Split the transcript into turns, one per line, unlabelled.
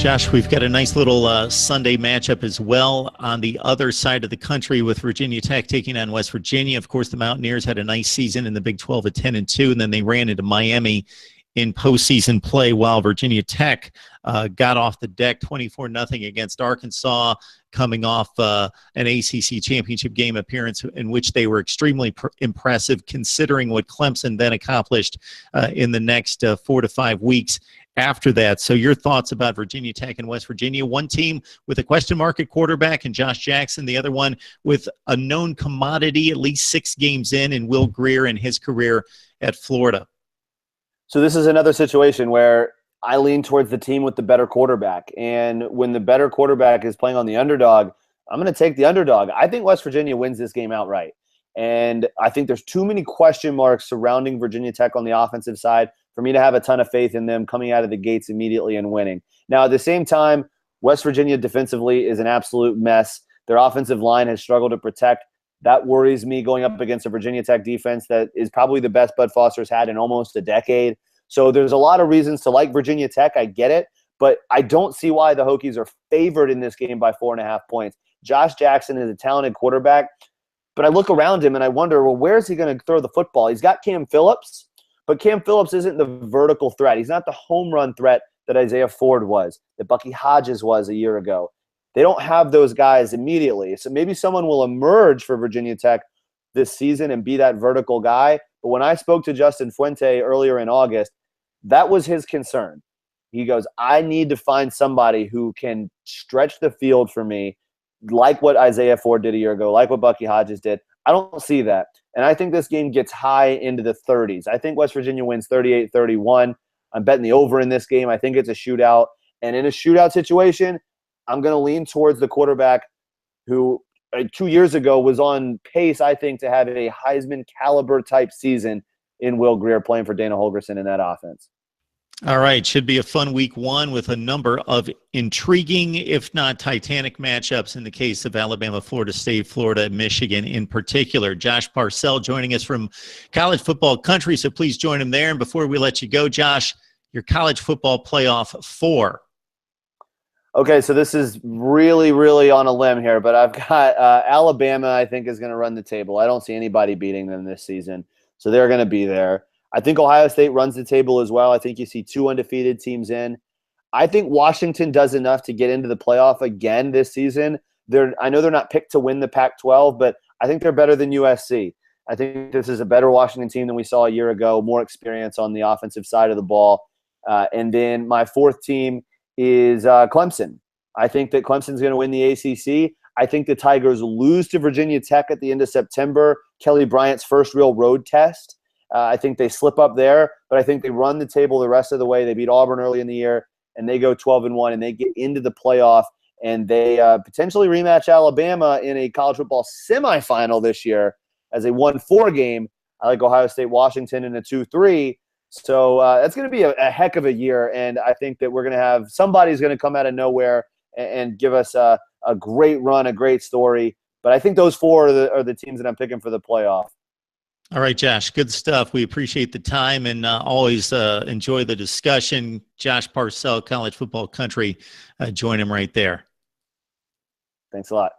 Josh, we've got a nice little Sunday matchup as well on the other side of the country with Virginia Tech taking on West Virginia. Of course, the Mountaineers had a nice season in the Big 12 at 10-2, and then they ran into Miami in postseason play while Virginia Tech got off the deck 24-0 against Arkansas, coming off an ACC championship game appearance in which they were extremely impressive considering what Clemson then accomplished in the next 4 to 5 weeks after that. So your thoughts about Virginia Tech and West Virginia? One team with a question mark at quarterback and Josh Jackson, the other one with a known commodity at least 6 games in Will Grier and his career at Florida.
So this is another situation where I lean towards the team with the better quarterback. And when the better quarterback is playing on the underdog, I'm going to take the underdog. I think West Virginia wins this game outright. And I think there's too many question marks surrounding Virginia Tech on the offensive side for me to have a ton of faith in them coming out of the gates immediately and winning. Now, at the same time, West Virginia defensively is an absolute mess. Their offensive line has struggled to protect. That worries me going up against a Virginia Tech defense that is probably the best Bud Foster's had in almost a decade. So there's a lot of reasons to like Virginia Tech. I get it, but I don't see why the Hokies are favored in this game by 4.5 points. Josh Jackson is a talented quarterback, but I look around him and I wonder, well, where is he going to throw the football? He's got Cam Phillips, but Cam Phillips isn't the vertical threat. He's not the home run threat that Isaiah Ford was, that Bucky Hodges was a year ago. They don't have those guys immediately. So maybe someone will emerge for Virginia Tech this season and be that vertical guy. But when I spoke to Justin Fuente earlier in August, that was his concern. He goes, I need to find somebody who can stretch the field for me, like what Isaiah Ford did a year ago, like what Bucky Hodges did. I don't see that. And I think this game gets high into the 30s. I think West Virginia wins 38-31. I'm betting the over in this game. I think it's a shootout. And in a shootout situation, I'm going to lean towards the quarterback who 2 years ago was on pace, I think, to have a Heisman caliber type season in Will Grier playing for Dana Holgorsen in that offense.
All right. Should be a fun week 1 with a number of intriguing, if not titanic matchups in the case of Alabama, Florida State, Florida, Michigan in particular. Josh Parcell joining us from College Football Country, so please join him there. And before we let you go, Josh, your college football playoff 4.
Okay, so this is really, really on a limb here, but I've got Alabama, I think, is going to run the table. I don't see anybody beating them this season, so they're going to be there. I think Ohio State runs the table as well. I think you see 2 undefeated teams in. I think Washington does enough to get into the playoff again this season. I know they're not picked to win the Pac-12, but I think they're better than USC. I think this is a better Washington team than we saw a year ago, more experience on the offensive side of the ball. And then my 4th team is Clemson. I think that Clemson's going to win the ACC. I think the Tigers lose to Virginia Tech at the end of September, Kelly Bryant's first real road test. I think they slip up there, but I think they run the table the rest of the way. They beat Auburn early in the year, and they go 12-1, and they get into the playoff, and they potentially rematch Alabama in a college football semifinal this year as a 1-4 game. I like Ohio State, Washington in a 2-3. So that's going to be a heck of a year, and I think that we're going to have somebody's going to come out of nowhere and give us a great run, a great story. But I think those 4 are the teams that I'm picking for the playoff.
All right, Josh, good stuff. We appreciate the time and always enjoy the discussion. Josh Parcell, College Football Country, join him right there.
Thanks a lot.